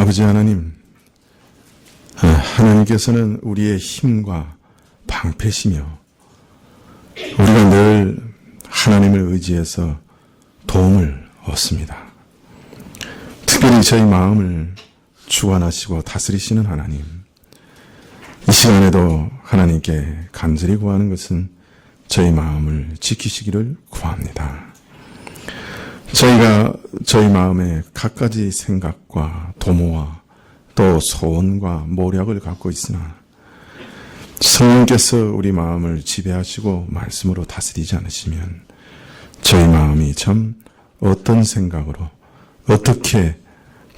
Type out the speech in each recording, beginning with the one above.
아버지 하나님, 하나님께서는 우리의 힘과 방패시며 우리가 늘 하나님을 의지해서 도움을 얻습니다. 특별히 저희 마음을 주관하시고 다스리시는 하나님, 이 시간에도 하나님께 간절히 구하는 것은 저희 마음을 지키시기를 구합니다. 저희가 저희 마음에 갖가지 생각과 도모와 또 소원과 모략을 갖고 있으나 성령께서 우리 마음을 지배하시고 말씀으로 다스리지 않으시면 저희 마음이 참 어떤 생각으로 어떻게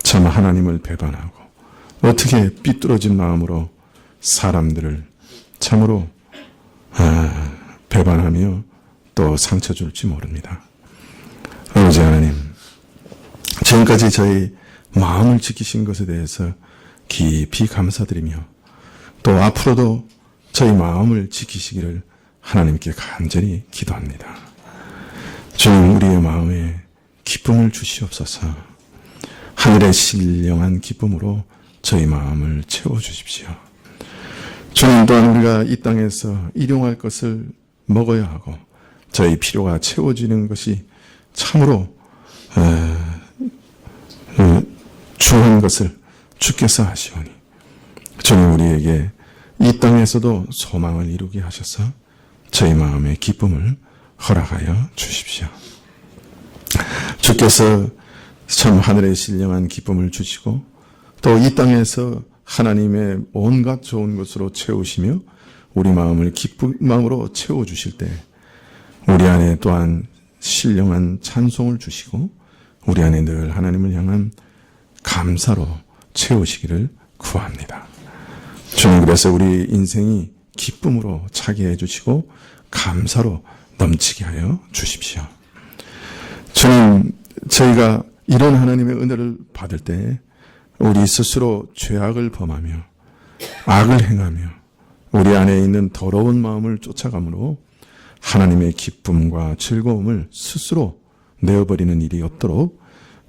참 하나님을 배반하고 어떻게 삐뚤어진 마음으로 사람들을 참으로 배반하며 또 상처 줄지 모릅니다. 아버지 하나님, 지금까지 저희 마음을 지키신 것에 대해서 깊이 감사드리며 또 앞으로도 저희 마음을 지키시기를 하나님께 간절히 기도합니다. 주님, 우리의 마음에 기쁨을 주시옵소서. 하늘의 신령한 기쁨으로 저희 마음을 채워주십시오. 주님, 또한 우리가 이 땅에서 일용할 것을 먹어야 하고 저희 필요가 채워지는 것이 참으로 중요한 것을 주께서 하시오니 주님, 우리에게 이 땅에서도 소망을 이루게 하셔서 저희 마음의 기쁨을 허락하여 주십시오. 주께서 참 하늘의 신령한 기쁨을 주시고 또 이 땅에서 하나님의 온갖 좋은 것으로 채우시며 우리 마음을 기쁜 마음으로 채워주실 때 우리 안에 또한 신령한 찬송을 주시고 우리 안에 늘 하나님을 향한 감사로 채우시기를 구합니다. 주님, 그래서 우리 인생이 기쁨으로 차게 해주시고 감사로 넘치게 하여 주십시오. 주님, 저희가 이런 하나님의 은혜를 받을 때 우리 스스로 죄악을 범하며 악을 행하며 우리 안에 있는 더러운 마음을 쫓아감으로 하나님의 기쁨과 즐거움을 스스로 내어버리는 일이 없도록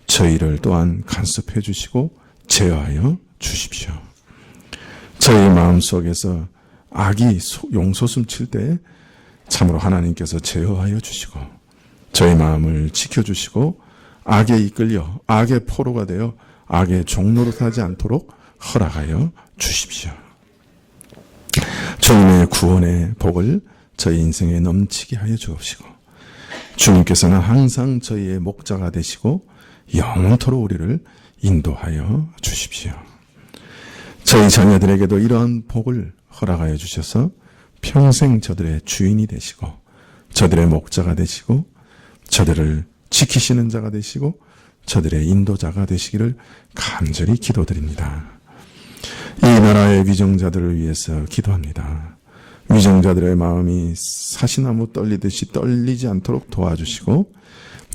저희를 또한 간섭해 주시고 제어하여 주십시오. 저희 마음속에서 악이 용솟음 칠 때 참으로 하나님께서 제어하여 주시고 저희 마음을 지켜주시고 악에 이끌려 악의 포로가 되어 악의 종로로 하지 않도록 허락하여 주십시오. 주님의 구원의 복을 저희 인생에 넘치게 하여 주옵시고 주님께서는 항상 저희의 목자가 되시고 영원토록 우리를 인도하여 주십시오. 저희 자녀들에게도 이러한 복을 허락하여 주셔서 평생 저들의 주인이 되시고 저들의 목자가 되시고 저들을 지키시는 자가 되시고 저들의 인도자가 되시기를 간절히 기도드립니다. 이 나라의 위정자들을 위해서 기도합니다. 위정자들의 마음이 사시나무 떨리듯이 떨리지 않도록 도와주시고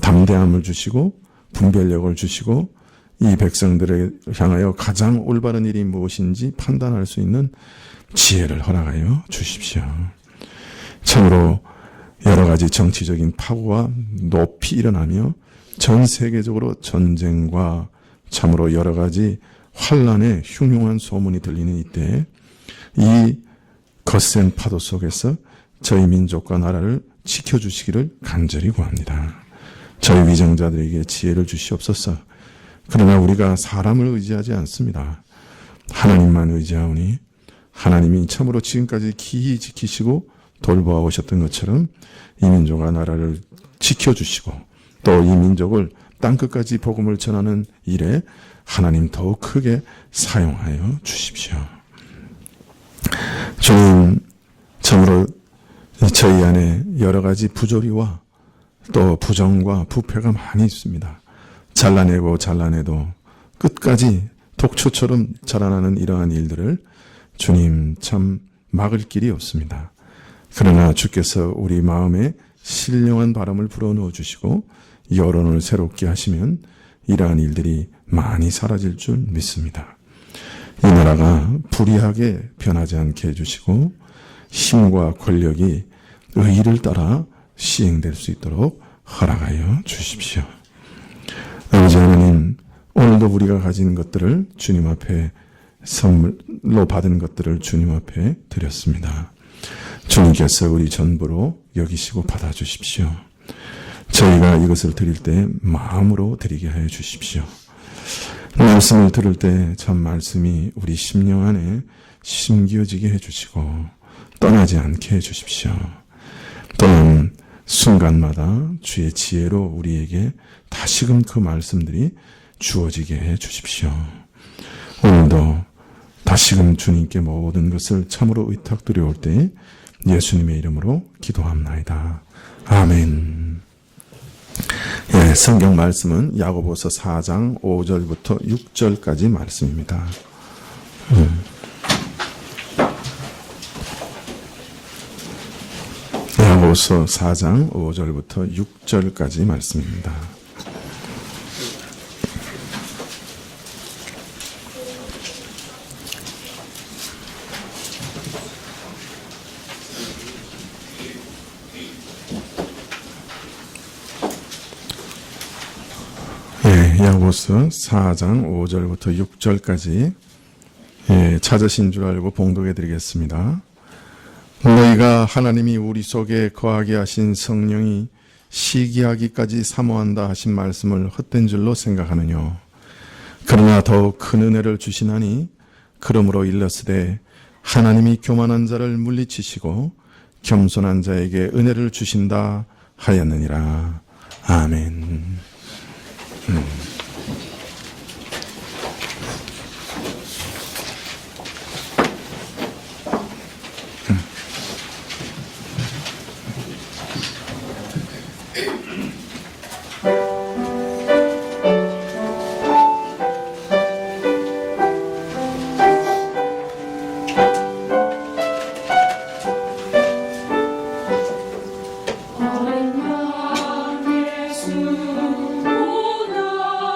담대함을 주시고 분별력을 주시고 이 백성들을 향하여 가장 올바른 일이 무엇인지 판단할 수 있는 지혜를 허락하여 주십시오. 참으로 여러 가지 정치적인 파고가 높이 일어나며 전 세계적으로 전쟁과 참으로 여러 가지 환란의 흉흉한 소문이 들리는 이때 이 거센 파도 속에서 저희 민족과 나라를 지켜주시기를 간절히 구합니다. 저희 위정자들에게 지혜를 주시옵소서. 그러나 우리가 사람을 의지하지 않습니다. 하나님만 의지하오니 하나님이 참으로 지금까지 기히 지키시고 돌보아 오셨던 것처럼 이 민족과 나라를 지켜주시고 또 이 민족을 땅끝까지 복음을 전하는 일에 하나님 더욱 크게 사용하여 주십시오. 주님, 참으로 저희 안에 여러 가지 부조리와 또 부정과 부패가 많이 있습니다. 잘라내도 끝까지 독초처럼 자라나는 이러한 일들을 주님 참 막을 길이 없습니다. 그러나 주께서 우리 마음에 신령한 바람을 불어넣어 주시고 여론을 새롭게 하시면 이러한 일들이 많이 사라질 줄 믿습니다. 이 나라가 불의하게 변하지 않게 해주시고 힘과 권력이 의의를 따라 시행될 수 있도록 허락하여 주십시오. 아버지 하나님, 오늘 오늘도 우리가 가진 것들을 주님 앞에 선물로 받은 것들을 주님 앞에 드렸습니다. 주님께서 우리 전부로 여기시고 받아주십시오. 저희가 이것을 드릴 때 마음으로 드리게 하여 주십시오. 말씀을 들을 때 참 말씀이 우리 심령 안에 심기어지게 해주시고 떠나지 않게 해주십시오. 또한 순간마다 주의 지혜로 우리에게 다시금 그 말씀들이 주어지게 해주십시오. 오늘도 다시금 주님께 모든 것을 참으로 의탁드려올 때 예수님의 이름으로 기도합나이다. 아멘. 예, 성경 말씀은 야고보서 4장 5절부터 6절까지 말씀입니다. 야고보서 4장 5절부터 6절까지 말씀입니다. 야고보서 4장 5절부터 6절까지 찾으신 줄 알고 봉독해 드리겠습니다. 너희가 하나님이 우리 속에 거하게 하신 성령이 시기하기까지 사모한다 하신 말씀을 헛된 줄로 생각하느뇨. 그러나 더욱 큰 은혜를 주시나니 그러므로 일렀으되 하나님이 교만한 자를 물리치시고 겸손한 자에게 은혜를 주신다 하였느니라. 아멘. 얼마 예수 보나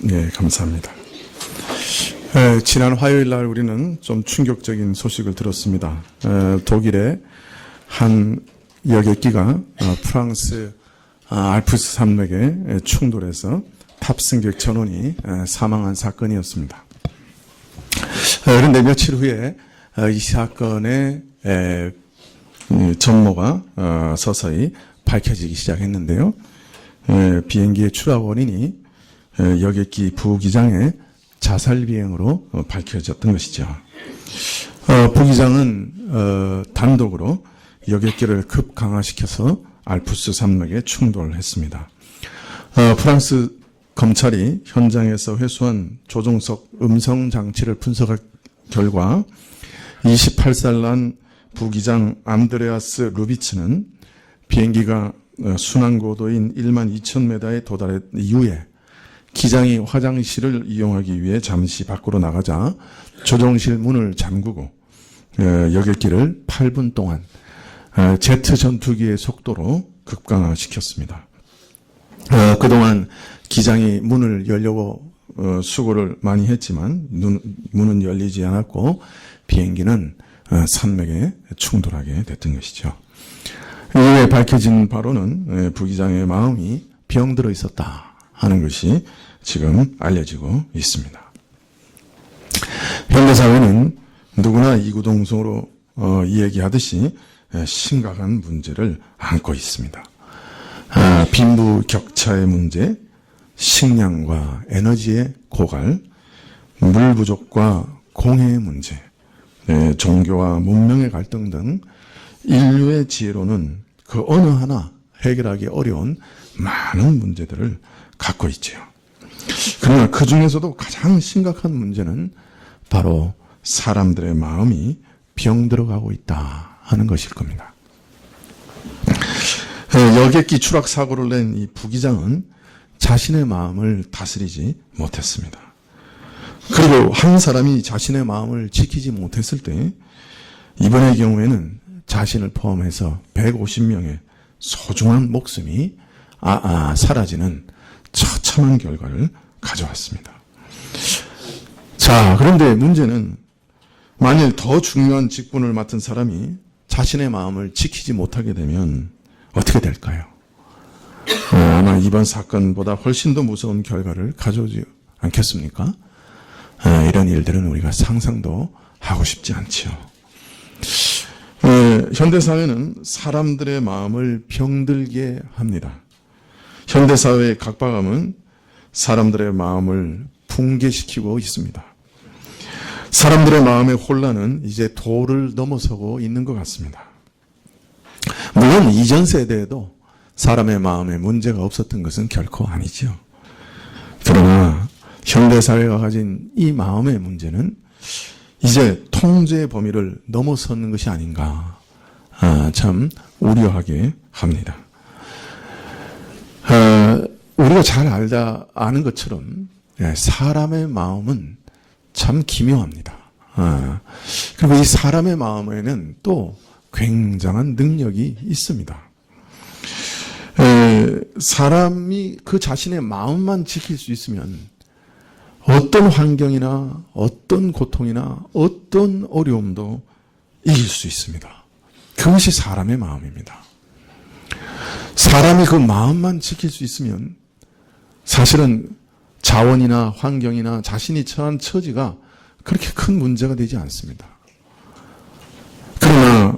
네, 감사합니다. 지난 화요일 날 우리는 좀 충격적인 소식을 들었습니다. 독일의 한 여객기가 프랑스 알프스 산맥에 충돌해서 탑승객 전원이 사망한 사건이었습니다. 그런데 며칠 후에 이 사건의 전모가 서서히 밝혀지기 시작했는데요. 비행기의 추락 원인이 여객기 부기장의 자살 비행으로 밝혀졌던 것이죠. 부기장은 단독으로 여객기를 급강하시켜서 알프스 산맥에 충돌했습니다. 프랑스 검찰이 현장에서 회수한 조종석 음성 장치를 분석한 결과 28살 난 부기장 안드레아스 루비츠는 비행기가 순항고도인 12,000m에 도달한 이후에 기장이 화장실을 이용하기 위해 잠시 밖으로 나가자 조종실 문을 잠그고 여객기를 8분 동안 제트 전투기의 속도로 급강하시켰습니다. 그동안 기장이 문을 열려고 수고를 많이 했지만 문은 열리지 않았고 비행기는 산맥에 충돌하게 됐던 것이죠. 이후에 밝혀진 바로는 부기장의 마음이 병들어 있었다 하는 것이 지금 알려지고 있습니다. 현대사회는 누구나 이구동성으로 이야기하듯이 심각한 문제를 안고 있습니다. 빈부격차의 문제, 식량과 에너지의 고갈, 물 부족과 공해의 문제, 종교와 문명의 갈등 등 인류의 지혜로는 그 어느 하나 해결하기 어려운 많은 문제들을 갖고 있지요. 그러나 그 중에서도 가장 심각한 문제는 바로 사람들의 마음이 병들어가고 있다 하는 것일 겁니다. 여객기 추락 사고를 낸 이 부기장은 자신의 마음을 다스리지 못했습니다. 그리고 한 사람이 자신의 마음을 지키지 못했을 때 이번의 경우에는 자신을 포함해서 150명의 소중한 목숨이 사라지는 처참한 결과를 가져왔습니다. 자, 그런데 문제는 만일 더 중요한 직분을 맡은 사람이 자신의 마음을 지키지 못하게 되면 어떻게 될까요? 아마 이번 사건보다 훨씬 더 무서운 결과를 가져오지 않겠습니까? 이런 일들은 우리가 상상도 하고 싶지 않지요. 현대사회는 사람들의 마음을 병들게 합니다. 현대사회의 각박함은 사람들의 마음을 붕괴시키고 있습니다. 사람들의 마음의 혼란은 이제 도를 넘어서고 있는 것 같습니다. 물론 이전 세대에도 사람의 마음에 문제가 없었던 것은 결코 아니죠. 그러나 현대사회가 가진 이 마음의 문제는 이제 통제의 범위를 넘어서는 것이 아닌가, 참 우려하게 합니다. 우리가 잘 아는 것처럼 사람의 마음은 참 기묘합니다. 그리고 이 사람의 마음에는 또 굉장한 능력이 있습니다. 사람이 그 자신의 마음만 지킬 수 있으면 어떤 환경이나 어떤 고통이나 어떤 어려움도 이길 수 있습니다. 그것이 사람의 마음입니다. 사람이 그 마음만 지킬 수 있으면 사실은 자원이나 환경이나 자신이 처한 처지가 그렇게 큰 문제가 되지 않습니다. 그러나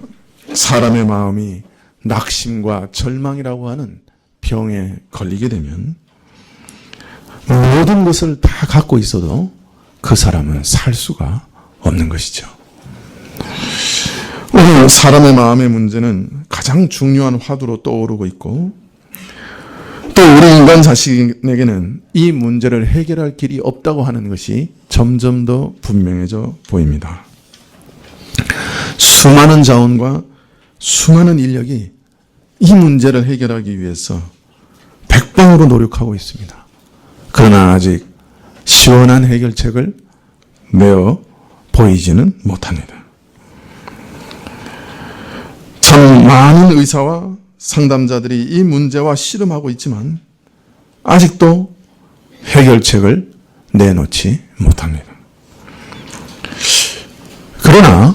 사람의 마음이 낙심과 절망이라고 하는 병에 걸리게 되면 모든 것을 다 갖고 있어도 그 사람은 살 수가 없는 것이죠. 오늘 사람의 마음의 문제는 가장 중요한 화두로 떠오르고 있고 또 우리 인간 자신에게는 이 문제를 해결할 길이 없다고 하는 것이 점점 더 분명해져 보입니다. 수많은 자원과 수많은 인력이 이 문제를 해결하기 위해서 백방으로 노력하고 있습니다. 그러나 아직 시원한 해결책을 내어 보이지는 못합니다. 참 많은 의사와 상담자들이 이 문제와 씨름하고 있지만 아직도 해결책을 내놓지 못합니다. 그러나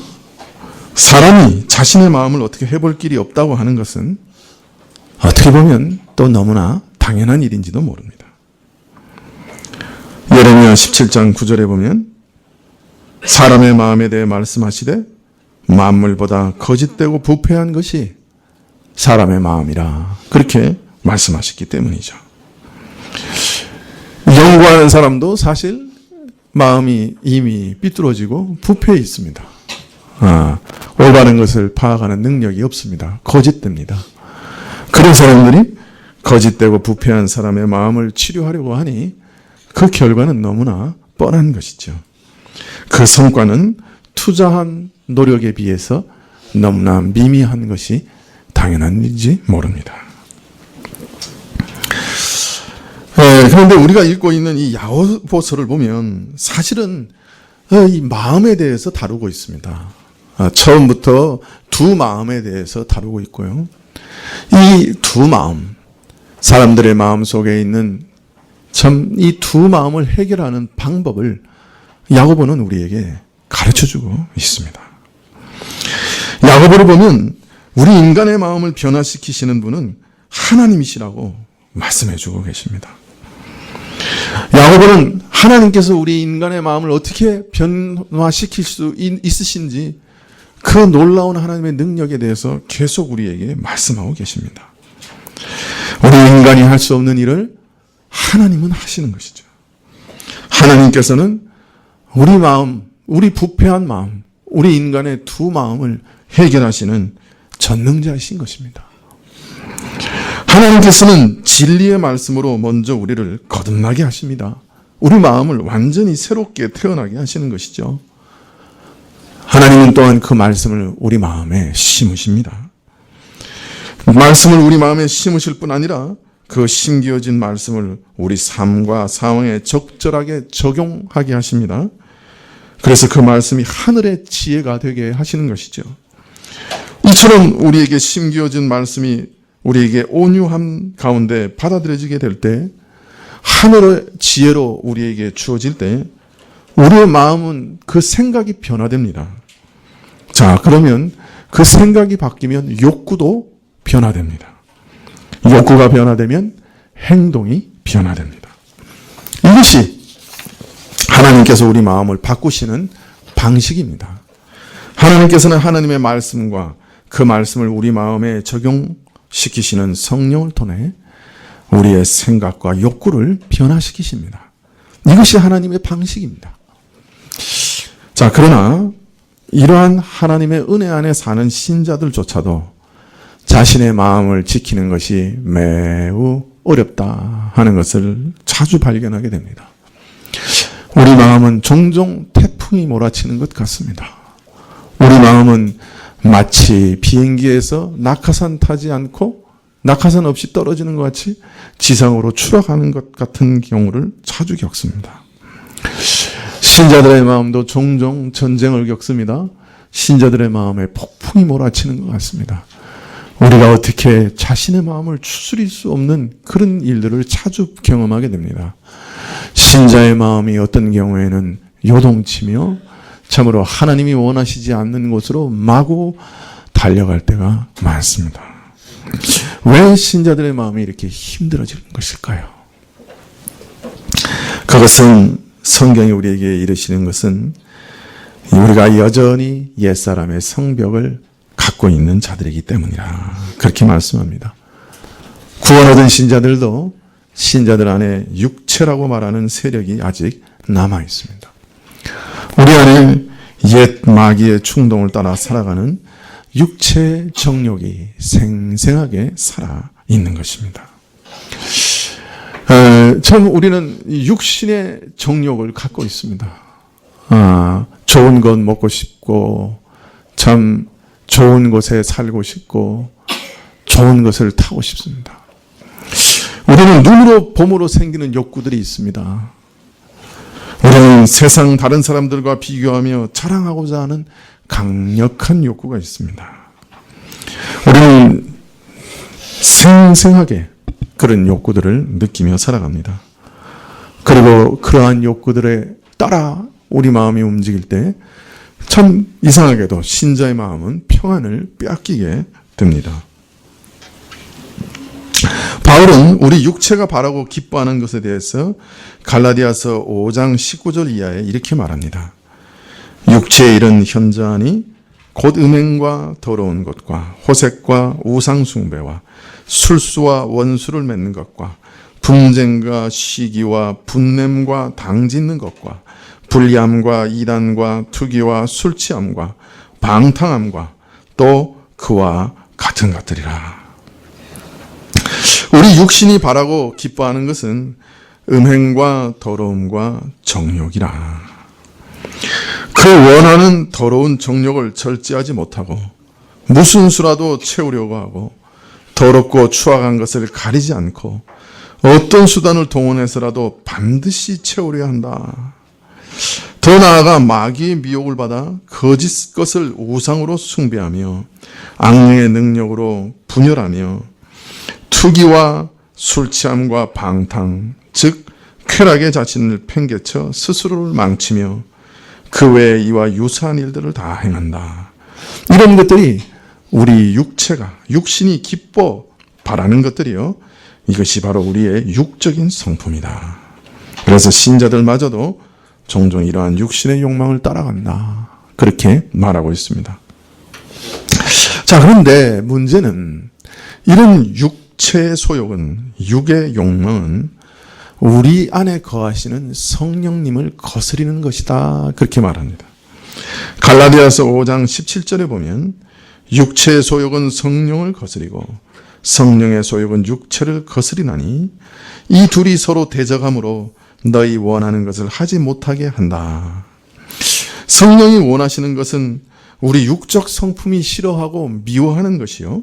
사람이 자신의 마음을 어떻게 해볼 길이 없다고 하는 것은 어떻게 보면 또 너무나 당연한 일인지도 모릅니다. 예레미야 17장 9절에 보면 사람의 마음에 대해 말씀하시되 만물보다 거짓되고 부패한 것이 사람의 마음이라 그렇게 말씀하셨기 때문이죠. 연구하는 사람도 사실 마음이 이미 삐뚤어지고 부패해 있습니다. 올바른 것을 파악하는 능력이 없습니다. 거짓됩니다. 그런 사람들이 거짓되고 부패한 사람의 마음을 치료하려고 하니 그 결과는 너무나 뻔한 것이죠. 그 성과는 투자한 노력에 비해서 너무나 미미한 것이 당연한 일인지 모릅니다. 그런데 우리가 읽고 있는 이 야고보서를 보면 사실은 이 마음에 대해서 다루고 있습니다. 처음부터 두 마음에 대해서 다루고 있고요. 이 두 마음, 사람들의 마음 속에 있는 참 이 두 마음을 해결하는 방법을 야고보는 우리에게 가르쳐주고 있습니다. 야고보를 보면 우리 인간의 마음을 변화시키시는 분은 하나님이시라고 말씀해주고 계십니다. 야고보는 하나님께서 우리 인간의 마음을 어떻게 변화시킬 수 있으신지 그 놀라운 하나님의 능력에 대해서 계속 우리에게 말씀하고 계십니다. 우리 인간이 할 수 없는 일을 하나님은 하시는 것이죠. 하나님께서는 우리 마음, 우리 부패한 마음, 우리 인간의 두 마음을 해결하시는 전능자이신 것입니다. 하나님께서는 진리의 말씀으로 먼저 우리를 거듭나게 하십니다. 우리 마음을 완전히 새롭게 태어나게 하시는 것이죠. 하나님은 또한 그 말씀을 우리 마음에 심으십니다. 말씀을 우리 마음에 심으실 뿐 아니라 그 심겨진 말씀을 우리 삶과 상황에 적절하게 적용하게 하십니다. 그래서 그 말씀이 하늘의 지혜가 되게 하시는 것이죠. 이처럼 우리에게 심겨진 말씀이 우리에게 온유함 가운데 받아들여지게 될 때, 하늘의 지혜로 우리에게 주어질 때 우리의 마음은 그 생각이 변화됩니다. 자, 그러면 그 생각이 바뀌면 욕구도 변화됩니다. 욕구가 변화되면 행동이 변화됩니다. 이것이 하나님께서 우리 마음을 바꾸시는 방식입니다. 하나님께서는 하나님의 말씀과 그 말씀을 우리 마음에 적용시키시는 성령을 통해 우리의 생각과 욕구를 변화시키십니다. 이것이 하나님의 방식입니다. 자, 그러나 이러한 하나님의 은혜 안에 사는 신자들조차도 자신의 마음을 지키는 것이 매우 어렵다 하는 것을 자주 발견하게 됩니다. 우리 마음은 종종 태풍이 몰아치는 것 같습니다. 우리 마음은 마치 비행기에서 낙하산 타지 않고 낙하산 없이 떨어지는 것 같이 지상으로 추락하는 것 같은 경우를 자주 겪습니다. 신자들의 마음도 종종 전쟁을 겪습니다. 신자들의 마음에 폭풍이 몰아치는 것 같습니다. 우리가 어떻게 자신의 마음을 추스릴 수 없는 그런 일들을 자주 경험하게 됩니다. 신자의 마음이 어떤 경우에는 요동치며 참으로 하나님이 원하시지 않는 곳으로 마구 달려갈 때가 많습니다. 왜 신자들의 마음이 이렇게 힘들어지는 것일까요? 그것은 성경이 우리에게 이르시는 것은 우리가 여전히 옛사람의 성벽을 갖고 있는 자들이기 때문이라 그렇게 말씀합니다. 구원 얻은 신자들도 신자들 안에 육체라고 말하는 세력이 아직 남아 있습니다. 우리 안에 옛 마귀의 충동을 따라 살아가는 육체의 정욕이 생생하게 살아 있는 것입니다. 참 우리는 육신의 정욕을 갖고 있습니다. 좋은 것 먹고 싶고 참 좋은 곳에 살고 싶고 좋은 것을 타고 싶습니다. 우리는 눈으로 봄으로 생기는 욕구들이 있습니다. 우리는 세상 다른 사람들과 비교하며 자랑하고자 하는 강력한 욕구가 있습니다. 우리는 생생하게 그런 욕구들을 느끼며 살아갑니다. 그리고 그러한 욕구들에 따라 우리 마음이 움직일 때 참 이상하게도 신자의 마음은 평안을 빼앗기게 됩니다. 바울은 우리 육체가 바라고 기뻐하는 것에 대해서 갈라디아서 5장 19절 이하에 이렇게 말합니다. 육체의 일은 현저하니 곧 음행과 더러운 것과 호색과 우상숭배와 술수와 원수를 맺는 것과 분쟁과 시기와 분냄과 당짓는 것과 불리함과 이단과 투기와 술취함과 방탕함과 또 그와 같은 것들이라. 우리 육신이 바라고 기뻐하는 것은 음행과 더러움과 정욕이라. 그 원하는 더러운 정욕을 절제하지 못하고 무슨 수라도 채우려고 하고 더럽고 추악한 것을 가리지 않고 어떤 수단을 동원해서라도 반드시 채우려야 한다. 더 나아가 마귀의 미혹을 받아 거짓 것을 우상으로 숭배하며 악령의 능력으로 분열하며 투기와 술취함과 방탕, 즉 쾌락의 자신을 팽개쳐 스스로를 망치며 그 외에 이와 유사한 일들을 다 행한다. 이런 것들이 우리 육신이 기뻐 바라는 것들이요. 이것이 바로 우리의 육적인 성품이다. 그래서 신자들마저도 종종 이러한 육신의 욕망을 따라간다. 그렇게 말하고 있습니다. 자, 그런데 문제는 이런 육체의 소욕은, 육의 욕망은 우리 안에 거하시는 성령님을 거스리는 것이다. 그렇게 말합니다. 갈라디아서 5장 17절에 보면 육체의 소욕은 성령을 거스리고 성령의 소욕은 육체를 거스리나니 이 둘이 서로 대적함으로 너희 원하는 것을 하지 못하게 한다. 성령이 원하시는 것은 우리 육적 성품이 싫어하고 미워하는 것이요.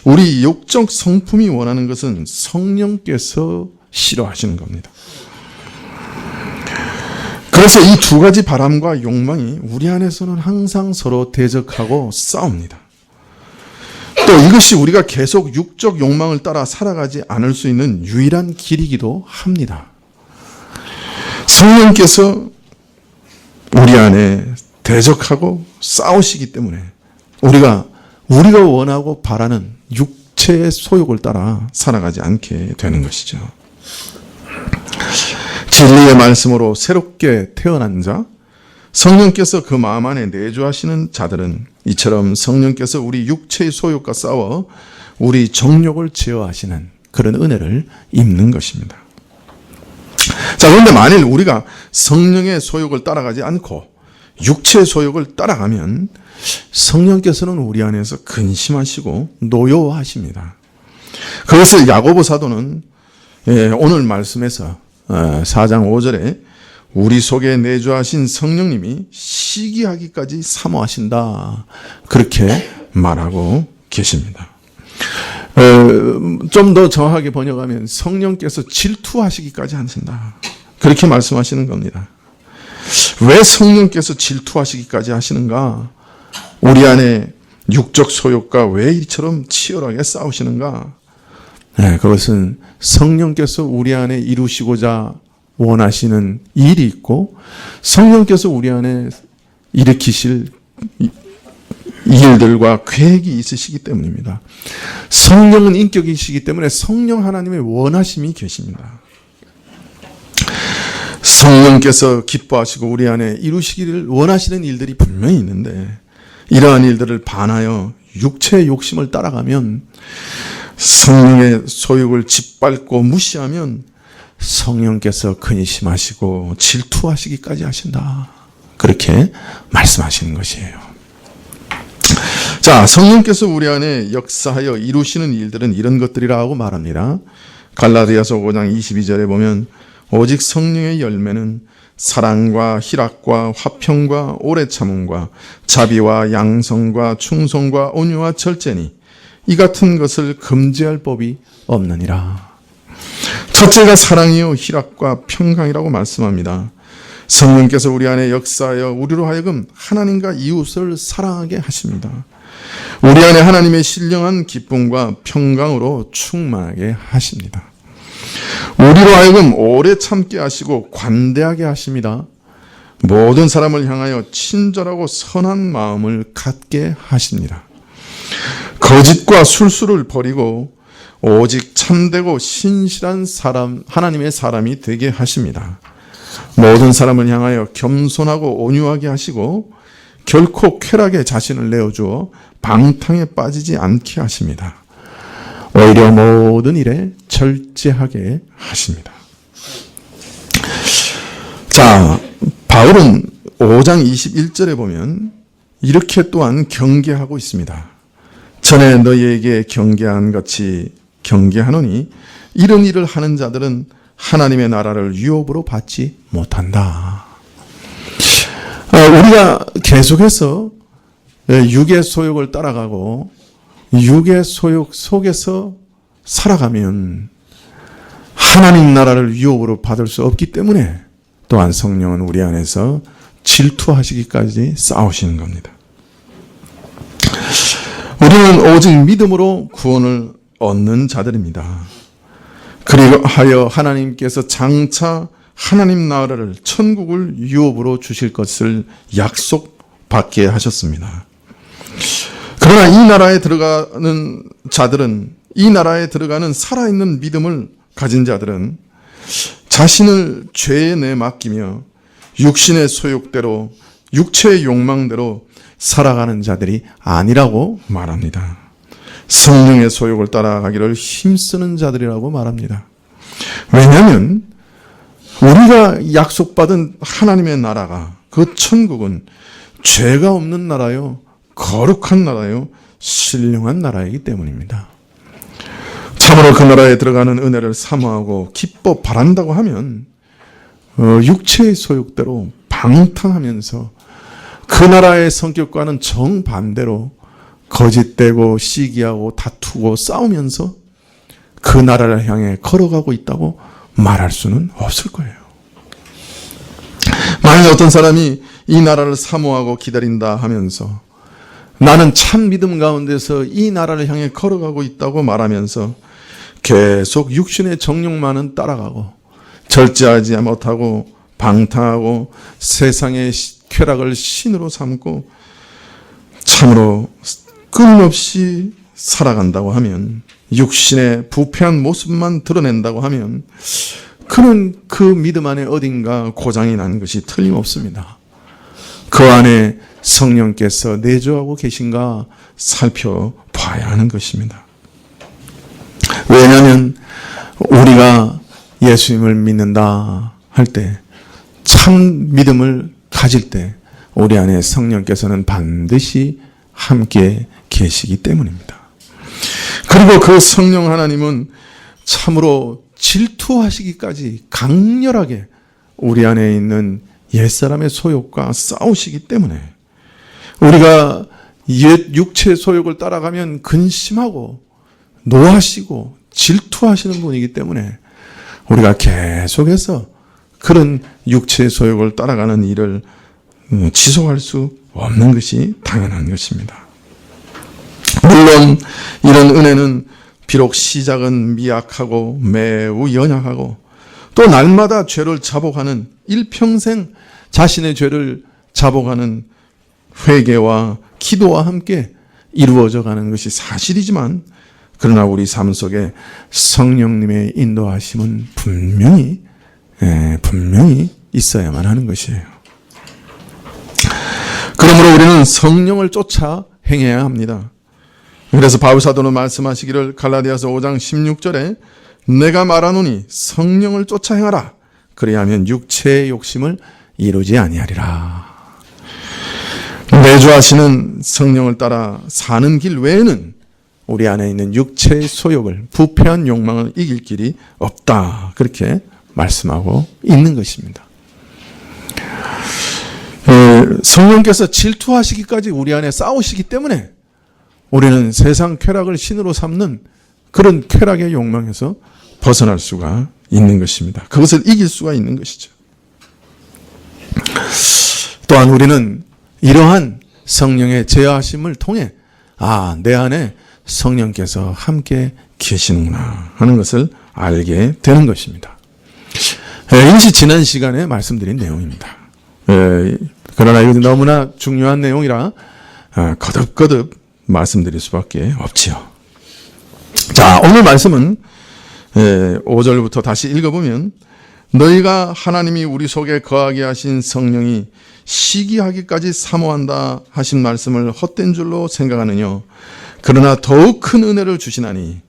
우리 육적 성품이 원하는 것은 성령께서 싫어하시는 겁니다. 그래서 이 두 가지 바람과 욕망이 우리 안에서는 항상 서로 대적하고 싸웁니다. 또 이것이 우리가 계속 육적 욕망을 따라 살아가지 않을 수 있는 유일한 길이기도 합니다. 성령께서 우리 안에 대적하고 싸우시기 때문에 우리가 원하고 바라는 육체의 소욕을 따라 살아가지 않게 되는 것이죠. 진리의 말씀으로 새롭게 태어난 자, 성령께서 그 마음 안에 내주하시는 자들은 이처럼 성령께서 우리 육체의 소욕과 싸워 우리 정욕을 제어하시는 그런 은혜를 입는 것입니다. 자, 그런데 만일 우리가 성령의 소욕을 따라가지 않고 육체의 소욕을 따라가면 성령께서는 우리 안에서 근심하시고 노여워하십니다. 그것을 야고보 사도는 오늘 말씀에서 4장 5절에 우리 속에 내주하신 성령님이 시기하기까지 사모하신다. 그렇게 말하고 계십니다. 좀 더 정확하게 번역하면 성령께서 질투하시기까지 하신다. 그렇게 말씀하시는 겁니다. 왜 성령께서 질투하시기까지 하시는가? 우리 안에 육적 소욕과 왜 이처럼 치열하게 싸우시는가? 그것은 성령께서 우리 안에 이루시고자 원하시는 일이 있고 성령께서 우리 안에 일으키실 일들과 계획이 있으시기 때문입니다. 성령은 인격이시기 때문에 성령 하나님의 원하심이 계십니다. 성령께서 기뻐하시고 우리 안에 이루시기를 원하시는 일들이 분명히 있는데 이러한 일들을 반하여 육체의 욕심을 따라가면 성령의 소욕을 짓밟고 무시하면 성령께서 근심하시고 질투하시기까지 하신다. 그렇게 말씀하시는 것이에요. 자, 성령께서 우리 안에 역사하여 이루시는 일들은 이런 것들이라고 말합니다. 갈라디아서 5장 22절에 보면 오직 성령의 열매는 사랑과 희락과 화평과 오래 참음과 자비와 양성과 충성과 온유와 절제니 이 같은 것을 금지할 법이 없느니라. 첫째가 사랑이요 희락과 평강이라고 말씀합니다. 성령께서 우리 안에 역사하여 우리로 하여금 하나님과 이웃을 사랑하게 하십니다. 우리 안에 하나님의 신령한 기쁨과 평강으로 충만하게 하십니다. 우리로 하여금 오래 참게 하시고 관대하게 하십니다. 모든 사람을 향하여 친절하고 선한 마음을 갖게 하십니다. 거짓과 술수를 버리고 오직 참되고 신실한 사람, 하나님의 사람이 되게 하십니다. 모든 사람을 향하여 겸손하고 온유하게 하시고 결코 쾌락에 자신을 내어주어 방탕에 빠지지 않게 하십니다. 오히려 모든 일에 절제하게 하십니다. 자, 바울은 5장 21절에 보면 이렇게 또한 경계하고 있습니다. 전에 너희에게 경계한 같이 경계하노니 이런 일을 하는 자들은 하나님의 나라를 유업으로 받지 못한다. 우리가 계속해서 육의 소욕을 따라가고 육의 소욕 속에서 살아가면 하나님 나라를 유업으로 받을 수 없기 때문에 또한 성령은 우리 안에서 질투하시기까지 싸우시는 겁니다. 우리는 오직 믿음으로 구원을 얻는 자들입니다. 그리고 하여 하나님께서 장차 하나님 나라를 천국을 유업으로 주실 것을 약속받게 하셨습니다. 그러나 이 나라에 들어가는 자들은, 이 나라에 들어가는 살아있는 믿음을 가진 자들은 자신을 죄에 내맡기며 육신의 소욕대로, 육체의 욕망대로 살아가는 자들이 아니라고 말합니다. 성령의 소욕을 따라가기를 힘쓰는 자들이라고 말합니다. 왜냐하면 우리가 약속받은 하나님의 나라가, 그 천국은 죄가 없는 나라요, 거룩한 나라요, 신령한 나라이기 때문입니다. 참으로 그 나라에 들어가는 은혜를 사모하고 기뻐 바란다고 하면 육체의 소욕대로 방탕하면서 그 나라의 성격과는 정반대로 거짓되고 시기하고 다투고 싸우면서 그 나라를 향해 걸어가고 있다고 말할 수는 없을 거예요. 만약 어떤 사람이 이 나라를 사모하고 기다린다 하면서 나는 참 믿음 가운데서 이 나라를 향해 걸어가고 있다고 말하면서 계속 육신의 정욕만은 따라가고 절제하지 못하고 방탕하고 세상의 쾌락을 신으로 삼고 참으로 끊임없이 살아간다고 하면, 육신의 부패한 모습만 드러낸다고 하면 그는 그 믿음 안에 어딘가 고장이 난 것이 틀림없습니다. 그 안에 성령께서 내주하고 계신가 살펴봐야 하는 것입니다. 왜냐하면 우리가 예수님을 믿는다 할 때, 참 믿음을 가질 때 우리 안에 성령께서는 반드시 함께 계시기 때문입니다. 그리고 그 성령 하나님은 참으로 질투하시기까지 강렬하게 우리 안에 있는 옛사람의 소욕과 싸우시기 때문에 우리가 옛 육체의 소욕을 따라가면 근심하고 노하시고 질투하시는 분이기 때문에 우리가 계속해서 그런 육체의 소욕을 따라가는 일을 지속할 수 없는 것이 당연한 것입니다. 물론 이런 은혜는 비록 시작은 미약하고 매우 연약하고 또 날마다 죄를 자복하는, 일평생 자신의 죄를 자복하는 회개와 기도와 함께 이루어져 가는 것이 사실이지만, 그러나 우리 삶 속에 성령님의 인도하심은 분명히 있어야만 하는 것이에요. 그러므로 우리는 성령을 쫓아 행해야 합니다. 그래서 바울 사도는 말씀하시기를 갈라디아서 5장 16절에 내가 말하노니 성령을 쫓아 행하라. 그리하면 육체의 욕심을 이루지 아니하리라. 내주하시는 성령을 따라 사는 길 외에는 우리 안에 있는 육체의 소욕을, 부패한 욕망을 이길 길이 없다. 그렇게 말씀하고 있는 것입니다. 성령께서 질투하시기까지 우리 안에 싸우시기 때문에 우리는 세상 쾌락을 신으로 삼는 그런 쾌락의 욕망에서 벗어날 수가 있는 것입니다. 그것을 이길 수가 있는 것이죠. 또한 우리는 이러한 성령의 제어하심을 통해 내 안에 성령께서 함께 계시는구나 하는 것을 알게 되는 것입니다. 이것이 지난 시간에 말씀드린 내용입니다. 그러나 이것은 너무나 중요한 내용이라 거듭거듭 말씀드릴 수밖에 없지요. 자, 오늘 말씀은 5절부터 다시 읽어보면 너희가 하나님이 우리 속에 거하게 하신 성령이 시기하기까지 사모한다 하신 말씀을 헛된 줄로 생각하느냐. 그러나 더욱 큰 은혜를 주시나니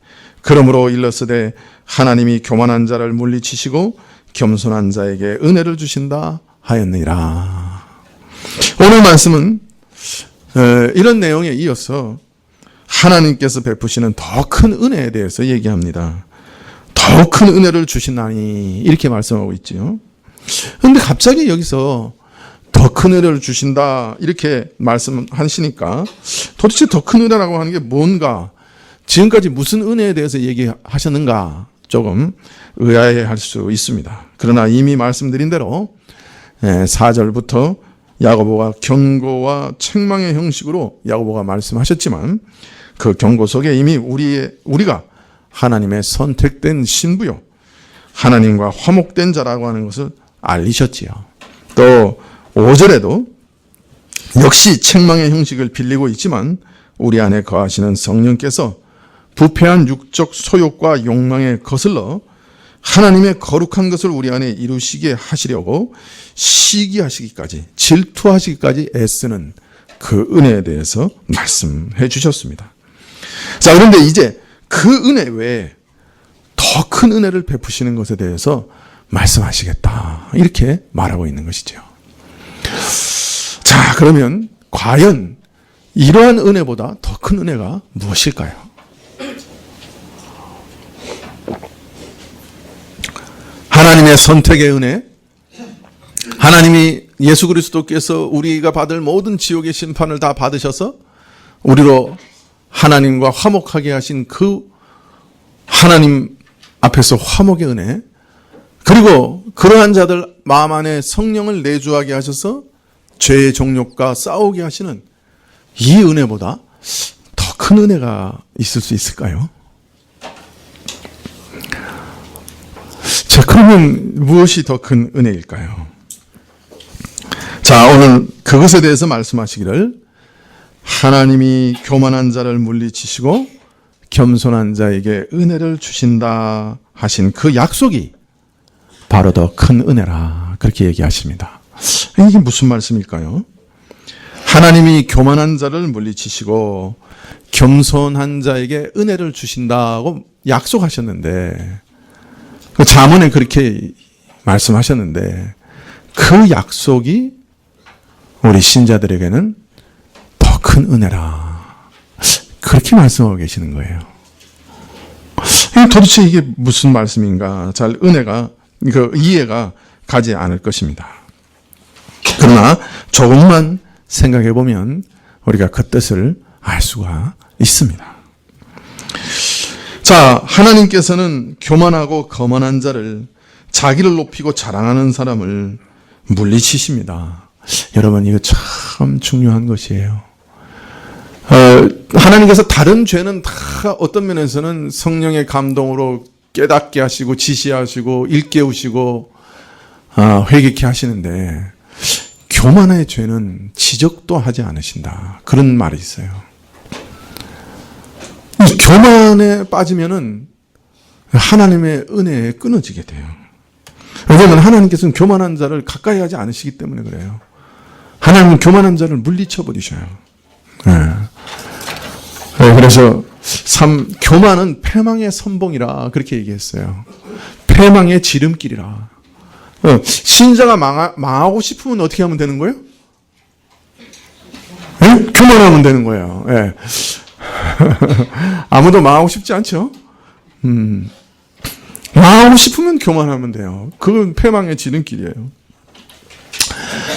그러므로 일렀으되 하나님이 교만한 자를 물리치시고 겸손한 자에게 은혜를 주신다 하였느니라. 오늘 말씀은 이런 내용에 이어서 하나님께서 베푸시는 더 큰 은혜에 대해서 얘기합니다. 더 큰 은혜를 주시나니 이렇게 말씀하고 있지요. 그런데 갑자기 여기서 더 큰 은혜를 주신다 이렇게 말씀하시니까 도대체 더 큰 은혜라고 하는 게 뭔가, 지금까지 무슨 은혜에 대해서 얘기하셨는가 조금 의아해할 수 있습니다. 그러나 이미 말씀드린 대로 4절부터 야고보가 경고와 책망의 형식으로 야고보가 말씀하셨지만 그 경고 속에 이미 우리가 하나님의 선택된 신부요, 하나님과 화목된 자라고 하는 것을 알리셨지요. 또 5절에도 역시 책망의 형식을 빌리고 있지만 우리 안에 거하시는 성령께서 부패한 육적 소욕과 욕망에 거슬러 하나님의 거룩한 것을 우리 안에 이루시게 하시려고 시기하시기까지, 질투하시기까지 애쓰는 그 은혜에 대해서 말씀해 주셨습니다. 자, 그런데 이제 그 은혜 외에 더 큰 은혜를 베푸시는 것에 대해서 말씀하시겠다 이렇게 말하고 있는 것이죠. 자, 그러면 과연 이러한 은혜보다 더 큰 은혜가 무엇일까요? 하나님의 선택의 은혜, 하나님이 예수 그리스도께서 우리가 받을 모든 지옥의 심판을 다 받으셔서 우리로 하나님과 화목하게 하신 그 하나님 앞에서 화목의 은혜, 그리고 그러한 자들 마음 안에 성령을 내주하게 하셔서 죄의 종욕과 싸우게 하시는 이 은혜보다 더 큰 은혜가 있을 수 있을까요? 자, 그러면 무엇이 더 큰 은혜일까요? 자, 오늘 그것에 대해서 말씀하시기를 하나님이 교만한 자를 물리치시고 겸손한 자에게 은혜를 주신다 하신 그 약속이 바로 더 큰 은혜라 그렇게 얘기하십니다. 이게 무슨 말씀일까요? 하나님이 교만한 자를 물리치시고 겸손한 자에게 은혜를 주신다고 약속하셨는데, 그 잠언에 그렇게 말씀하셨는데 그 약속이 우리 신자들에게는 더 큰 은혜라 그렇게 말씀하고 계시는 거예요. 도대체 이게 무슨 말씀인가 잘 이해가 가지 않을 것입니다. 그러나 조금만 생각해 보면 우리가 그 뜻을 알 수가 있습니다. 자, 하나님께서는 교만하고 거만한 자를, 자기를 높이고 자랑하는 사람을 물리치십니다. 여러분, 이거 참 중요한 것이에요. 하나님께서 다른 죄는 다 어떤 면에서는 성령의 감동으로 깨닫게 하시고 지시하시고 일깨우시고 회개케 하시는데 교만의 죄는 지적도 하지 않으신다. 그런 말이 있어요. 이 교만에 빠지면은 하나님의 은혜에 끊어지게 돼요. 왜냐하면 하나님께서는 교만한 자를 가까이 하지 않으시기 때문에 그래요. 하나님은 교만한 자를 물리쳐 버리셔요. 그래서 교만은 패망의 선봉이라 그렇게 얘기했어요. 패망의 지름길이라. 신자가 망하고 싶으면 어떻게 하면 되는 거예요? 교만하면 되는 거예요. 아무도 망하고 싶지 않죠? 망하고 싶으면 교만하면 돼요. 그건 패망의 지름길이에요.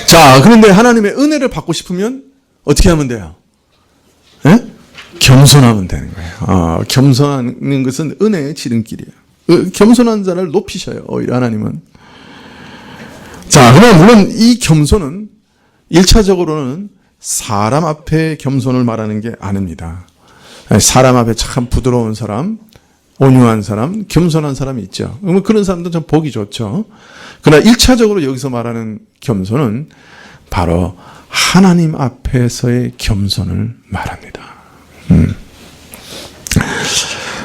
자, 그런데 하나님의 은혜를 받고 싶으면 어떻게 하면 돼요? 겸손하면 되는 거예요. 겸손하는 것은 은혜의 지름길이에요. 겸손한 자를 높이셔요. 오히려 하나님은. 자, 그러나 물론 이 겸손은 1차적으로는 사람 앞에 겸손을 말하는 게 아닙니다. 사람 앞에 참 부드러운 사람, 온유한 사람, 겸손한 사람이 있죠. 그러면 그런 사람도 좀 보기 좋죠. 그러나 1차적으로 여기서 말하는 겸손은 바로 하나님 앞에서의 겸손을 말합니다.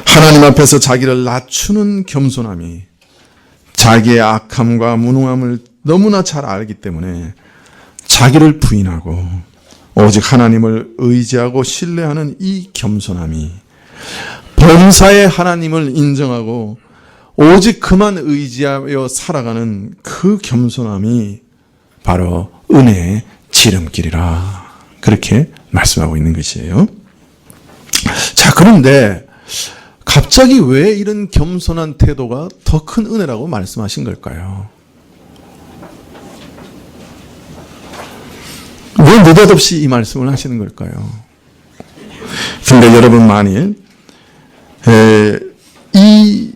하나님 앞에서 자기를 낮추는 겸손함이 자기의 악함과 무능함을 너무나 잘 알기 때문에 자기를 부인하고 오직 하나님을 의지하고 신뢰하는 이 겸손함이 범사의 하나님을 인정하고 오직 그만 의지하여 살아가는 그 겸손함이 바로 은혜의 지름길이라 그렇게 말씀하고 있는 것이에요. 자, 그런데 갑자기 왜 이런 겸손한 태도가 더 큰 은혜라고 말씀하신 걸까요? 왜 느닷없이 이 말씀을 하시는 걸까요? 근데 여러분 만일 이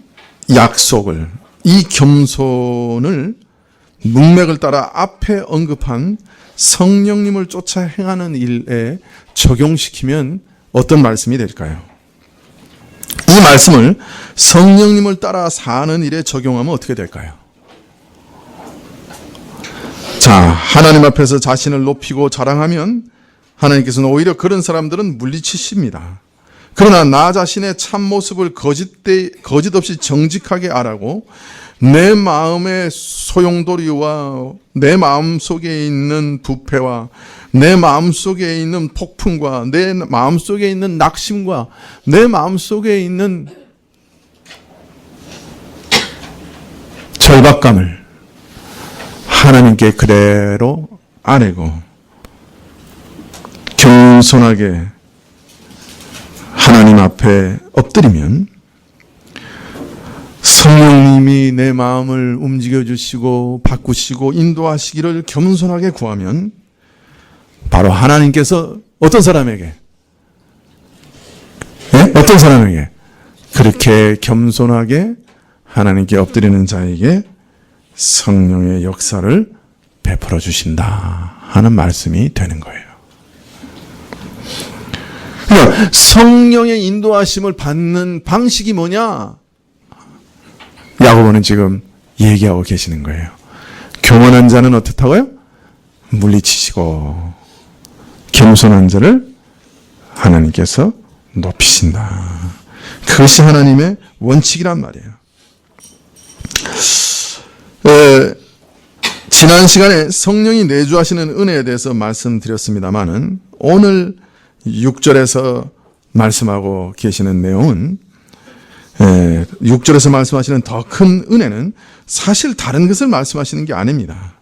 약속을, 이 겸손을 문맥을 따라 앞에 언급한 성령님을 쫓아 행하는 일에 적용시키면 어떤 말씀이 될까요? 이 말씀을 성령님을 따라 사는 일에 적용하면 어떻게 될까요? 자, 하나님 앞에서 자신을 높이고 자랑하면 하나님께서는 오히려 그런 사람들은 물리치십니다. 그러나 나 자신의 참모습을 거짓 없이 정직하게 알아고 내 마음의 소용돌이와 내 마음속에 있는 부패와 내 마음속에 있는 폭풍과 내 마음속에 있는 낙심과 내 마음속에 있는 절박감을 하나님께 그대로 아뢰고 겸손하게 하나님 앞에 엎드리면 성령님이 내 마음을 움직여주시고 바꾸시고 인도하시기를 겸손하게 구하면 바로 하나님께서 어떤 사람에게 어떤 사람에게 그렇게 겸손하게 하나님께 엎드리는 자에게 성령의 역사를 베풀어 주신다 하는 말씀이 되는 거예요. 그러니까 성령의 인도하심을 받는 방식이 뭐냐? 야고보는 지금 얘기하고 계시는 거예요. 교만한 자는 어떻다고요? 물리치시고 겸손한 자를 하나님께서 높이신다. 그것이 하나님의 원칙이란 말이에요. 지난 시간에 성령이 내주하시는 은혜에 대해서 말씀드렸습니다마는 오늘 6절에서 말씀하고 계시는 내용은 6절에서 말씀하시는 더 큰 은혜는 사실 다른 것을 말씀하시는 게 아닙니다.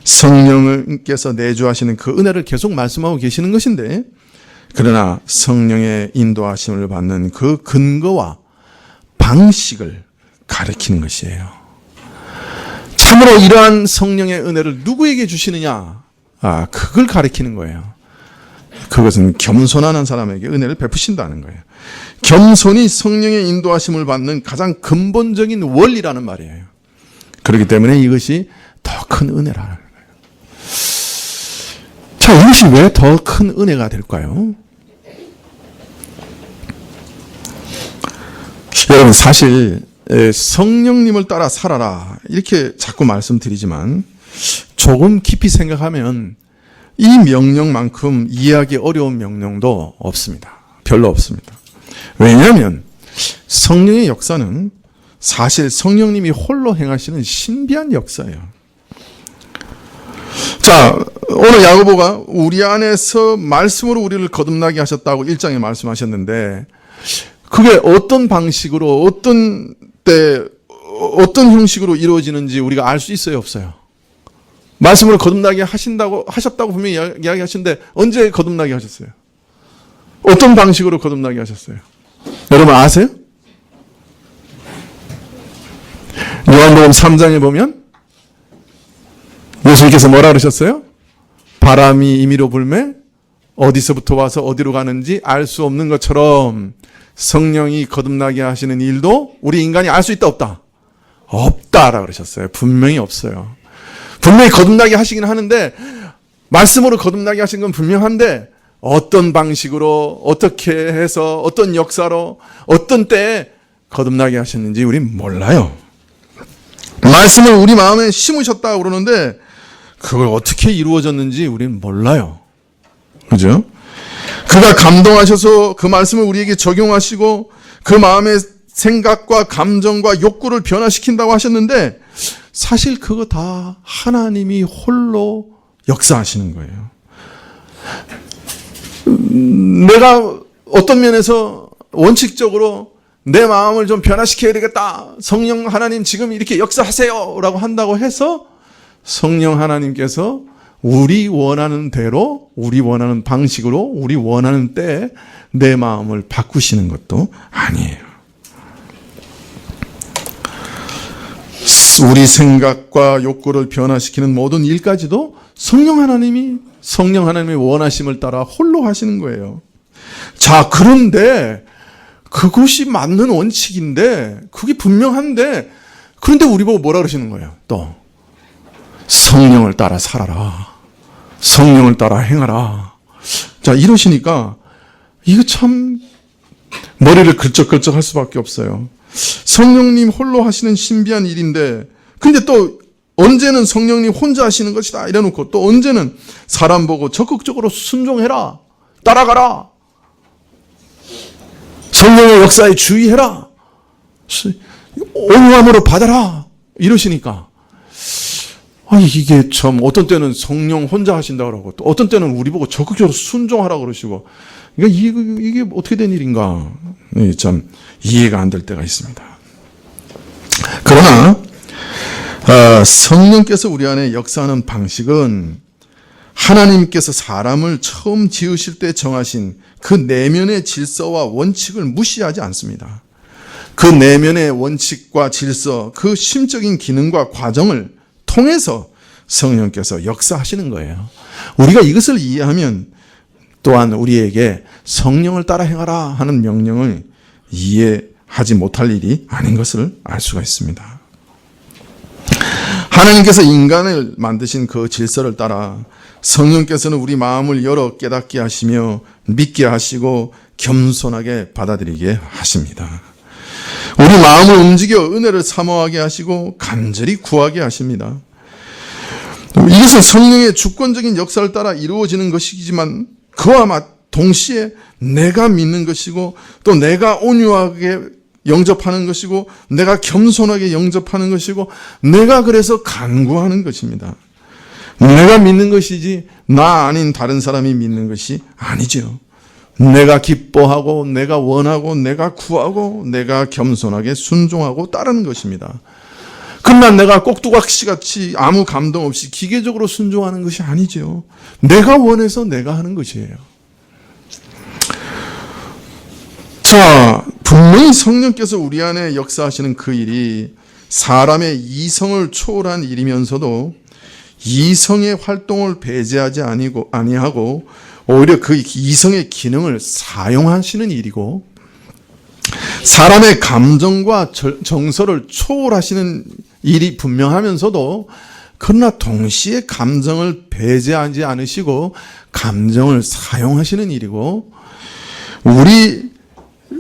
성령께서 내주하시는 그 은혜를 계속 말씀하고 계시는 것인데 그러나 성령의 인도하심을 받는 그 근거와 방식을 가리키는 것이에요. 참으로 이러한 성령의 은혜를 누구에게 주시느냐? 그걸 가리키는 거예요. 그것은 겸손한 사람에게 은혜를 베푸신다는 거예요. 겸손이 성령의 인도하심을 받는 가장 근본적인 원리라는 말이에요. 그렇기 때문에 이것이 더 큰 은혜라는 거예요. 자, 이것이 왜 더 큰 은혜가 될까요? 여러분, 사실 성령님을 따라 살아라 이렇게 자꾸 말씀드리지만 조금 깊이 생각하면 이 명령만큼 이해하기 어려운 명령도 없습니다. 별로 없습니다. 왜냐하면 성령의 역사는 사실 성령님이 홀로 행하시는 신비한 역사예요. 자, 오늘 야고보가 우리 안에서 말씀으로 우리를 거듭나게 하셨다고 1장에 말씀하셨는데 그게 어떤 방식으로 어떤 때 어떤 형식으로 이루어지는지 우리가 알 수 있어요, 없어요? 말씀으로 거듭나게 하셨다고 분명히 이야기하시는데 언제 거듭나게 하셨어요? 어떤 방식으로 거듭나게 하셨어요? 여러분 아세요? 요한복음 3장에 보면 예수님께서 뭐라 그러셨어요? 바람이 임의로 불매 어디서부터 와서 어디로 가는지 알 수 없는 것처럼 성령이 거듭나게 하시는 일도 우리 인간이 알 수 있다 없다? 없다라고 그러셨어요. 분명히 없어요. 분명히 거듭나게 하시긴 하는데 말씀으로 거듭나게 하신 건 분명한데 어떤 방식으로 어떻게 해서 어떤 역사로 어떤 때에 거듭나게 하셨는지 우린 몰라요. 말씀을 우리 마음에 심으셨다 그러는데 그걸 어떻게 이루어졌는지 우린 몰라요. 그죠? 그가 감동하셔서 그 말씀을 우리에게 적용하시고 그 마음의 생각과 감정과 욕구를 변화시킨다고 하셨는데 사실 그거 다 하나님이 홀로 역사하시는 거예요. 내가 어떤 면에서 원칙적으로 내 마음을 좀 변화시켜야 되겠다. 성령 하나님 지금 이렇게 역사하세요 라고 한다고 해서 성령 하나님께서 우리 원하는 대로, 우리 원하는 방식으로, 우리 원하는 때에 내 마음을 바꾸시는 것도 아니에요. 우리 생각과 욕구를 변화시키는 모든 일까지도 성령 하나님의 원하심을 따라 홀로 하시는 거예요. 자, 그런데 그것이 맞는 원칙인데, 그게 분명한데, 그런데 우리 보고 뭐라 그러시는 거예요? 또 성령을 따라 살아라. 성령을 따라 행하라. 자, 이러시니까 이거 참 머리를 걸쩍걸쩍 할 수밖에 없어요. 성령님 홀로 하시는 신비한 일인데, 근데 또 언제는 성령님 혼자 하시는 것이다 이래놓고 또 언제는 사람 보고 적극적으로 순종해라, 따라가라, 성령의 역사에 주의해라, 온유함으로 받아라 이러시니까 이게 참 어떤 때는 성령 혼자 하신다 그러고 또 어떤 때는 우리 보고 적극적으로 순종하라 그러시고 이게 어떻게 된 일인가 참 이해가 안 될 때가 있습니다. 그러나 성령께서 우리 안에 역사하는 방식은 하나님께서 사람을 처음 지으실 때 정하신 그 내면의 질서와 원칙을 무시하지 않습니다. 그 내면의 원칙과 질서, 그 심적인 기능과 과정을 통해서 성령께서 역사하시는 거예요. 우리가 이것을 이해하면 또한 우리에게 성령을 따라 행하라 하는 명령을 이해하지 못할 일이 아닌 것을 알 수가 있습니다. 하나님께서 인간을 만드신 그 질서를 따라 성령께서는 우리 마음을 열어 깨닫게 하시며 믿게 하시고 겸손하게 받아들이게 하십니다. 우리 마음을 움직여 은혜를 사모하게 하시고 간절히 구하게 하십니다. 이것은 성령의 주권적인 역사를 따라 이루어지는 것이지만 그와 동시에 내가 믿는 것이고 또 내가 온유하게 영접하는 것이고 내가 겸손하게 영접하는 것이고 내가 그래서 간구하는 것입니다. 내가 믿는 것이지 나 아닌 다른 사람이 믿는 것이 아니죠. 내가 기뻐하고 내가 원하고 내가 구하고 내가 겸손하게 순종하고 따르는 것입니다. 그러나 내가 꼭두각시같이 아무 감동 없이 기계적으로 순종하는 것이 아니죠. 내가 원해서 내가 하는 것이에요. 자, 분명히 성령께서 우리 안에 역사하시는 그 일이 사람의 이성을 초월한 일이면서도 이성의 활동을 배제하지 아니하고 오히려 그 이성의 기능을 사용하시는 일이고 사람의 감정과 정서를 초월하시는 일이 분명하면서도 그러나 동시에 감정을 배제하지 않으시고 감정을 사용하시는 일이고 우리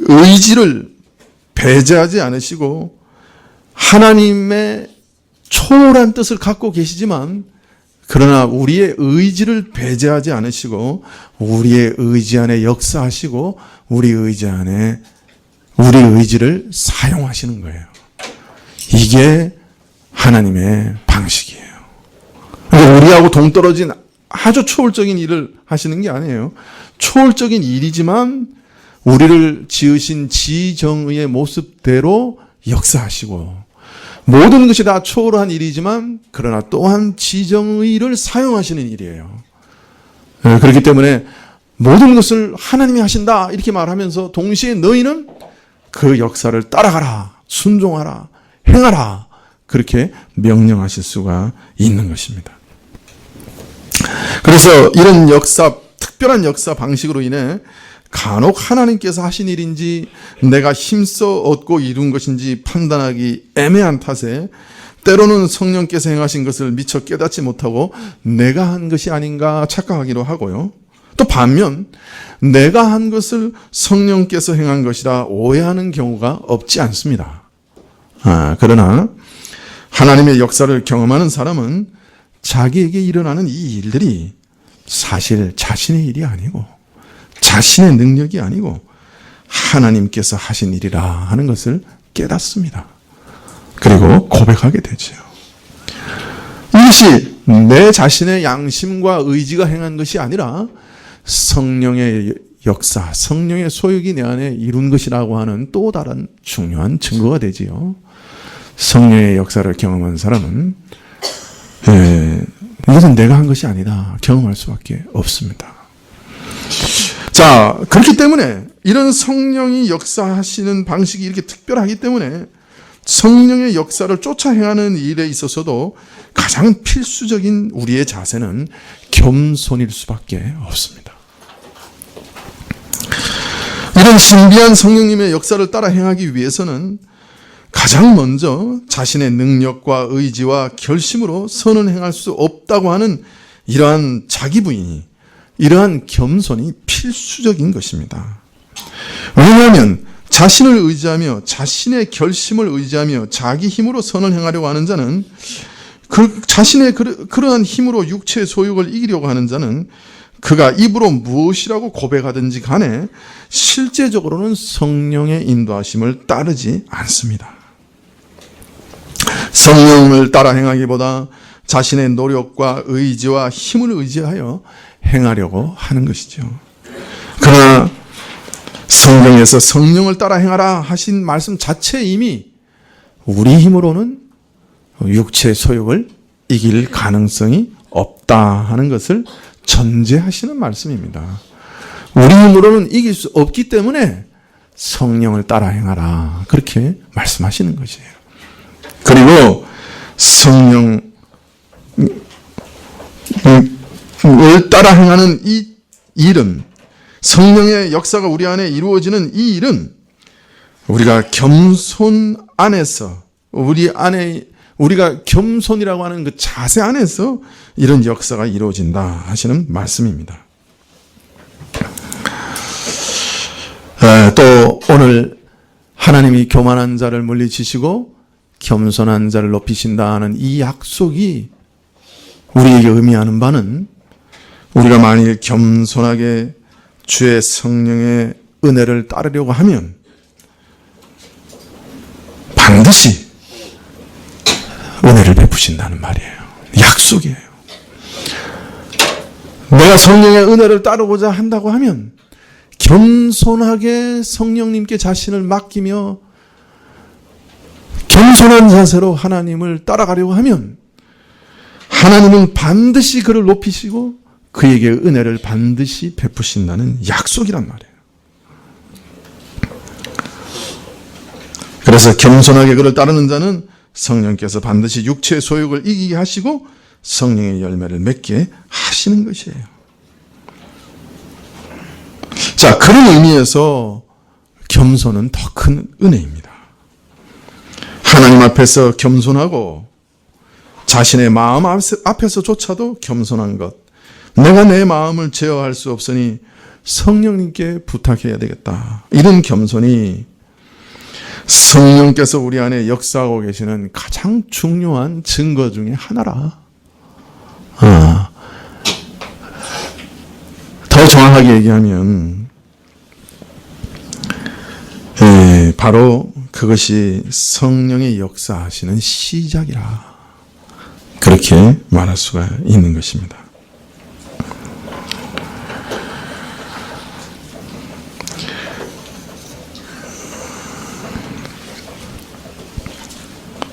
의지를 배제하지 않으시고 하나님의 초월한 뜻을 갖고 계시지만 그러나 우리의 의지를 배제하지 않으시고 우리의 의지 안에 역사하시고 우리 의지를 사용하시는 거예요. 이게 하나님의 방식이에요. 그러니까 우리하고 동떨어진 아주 초월적인 일을 하시는 게 아니에요. 초월적인 일이지만 우리를 지으신 지정의의 모습대로 역사하시고 모든 것이 다 초월한 일이지만 그러나 또한 지정의를 사용하시는 일이에요. 그렇기 때문에 모든 것을 하나님이 하신다 이렇게 말하면서 동시에 너희는 그 역사를 따라가라, 순종하라, 행하라 그렇게 명령하실 수가 있는 것입니다. 그래서 이런 특별한 역사 방식으로 인해 간혹 하나님께서 하신 일인지 내가 힘써 얻고 이룬 것인지 판단하기 애매한 탓에 때로는 성령께서 행하신 것을 미처 깨닫지 못하고 내가 한 것이 아닌가 착각하기도 하고요. 또 반면 내가 한 것을 성령께서 행한 것이라 오해하는 경우가 없지 않습니다. 그러나 하나님의 역사를 경험하는 사람은 자기에게 일어나는 이 일들이 사실 자신의 일이 아니고 자신의 능력이 아니고 하나님께서 하신 일이라 하는 것을 깨닫습니다. 그리고 고백하게 되죠. 이것이 내 자신의 양심과 의지가 행한 것이 아니라 성령의 역사, 성령의 소욕이 내 안에 이룬 것이라고 하는 또 다른 중요한 증거가 되지요. 성령의 역사를 경험한 사람은 이것은 내가 한 것이 아니다 경험할 수밖에 없습니다. 자, 그렇기 때문에 이런 성령이 역사하시는 방식이 이렇게 특별하기 때문에 성령의 역사를 쫓아 행하는 일에 있어서도 가장 필수적인 우리의 자세는 겸손일 수밖에 없습니다. 이런 신비한 성령님의 역사를 따라 행하기 위해서는 가장 먼저 자신의 능력과 의지와 결심으로 선을 행할 수 없다고 하는 이러한 자기 부인이, 이러한 겸손이 필수적인 것입니다. 왜냐하면 자신을 의지하며 자신의 결심을 의지하며 자기 힘으로 선을 행하려고 하는 자는 자신의 그러한 힘으로 육체의 소욕을 이기려고 하는 자는 그가 입으로 무엇이라고 고백하든지 간에 실제적으로는 성령의 인도하심을 따르지 않습니다. 성령을 따라 행하기보다 자신의 노력과 의지와 힘을 의지하여 행하려고 하는 것이죠. 그러나 성경에서 성령을 따라 행하라 하신 말씀 자체 이미 우리 힘으로는 육체의 소욕을 이길 가능성이 없다 하는 것을 전제하시는 말씀입니다. 우리 힘으로는 이길 수 없기 때문에 성령을 따라 행하라 그렇게 말씀하시는 것이에요. 그리고 성령을 따라 행하는 이 일은, 성령의 역사가 우리 안에 이루어지는 이 일은 우리가 겸손 안에서, 우리가 겸손이라고 하는 그 자세 안에서 이런 역사가 이루어진다 하시는 말씀입니다. 또 오늘 하나님이 교만한 자를 물리치시고 겸손한 자를 높이신다 하는 이 약속이 우리에게 의미하는 바는 우리가 만일 겸손하게 주의 성령의 은혜를 따르려고 하면 반드시 은혜를 베푸신다는 말이에요. 약속이에요. 내가 성령의 은혜를 따르고자 한다고 하면 겸손하게 성령님께 자신을 맡기며 겸손한 자세로 하나님을 따라가려고 하면 하나님은 반드시 그를 높이시고 그에게 은혜를 반드시 베푸신다는 약속이란 말이에요. 그래서 겸손하게 그를 따르는 자는 성령께서 반드시 육체의 소욕을 이기게 하시고 성령의 열매를 맺게 하시는 것이에요. 자, 그런 의미에서 겸손은 더 큰 은혜입니다. 하나님 앞에서 겸손하고 자신의 마음 앞에서조차도 겸손한 것. 내가 내 마음을 제어할 수 없으니 성령님께 부탁해야 되겠다. 이런 겸손이 성령께서 우리 안에 역사하고 계시는 가장 중요한 증거 중에 하나라. 더 정확하게 얘기하면 바로 그것이 성령의 역사하시는 시작이라. 그렇게 말할 수가 있는 것입니다.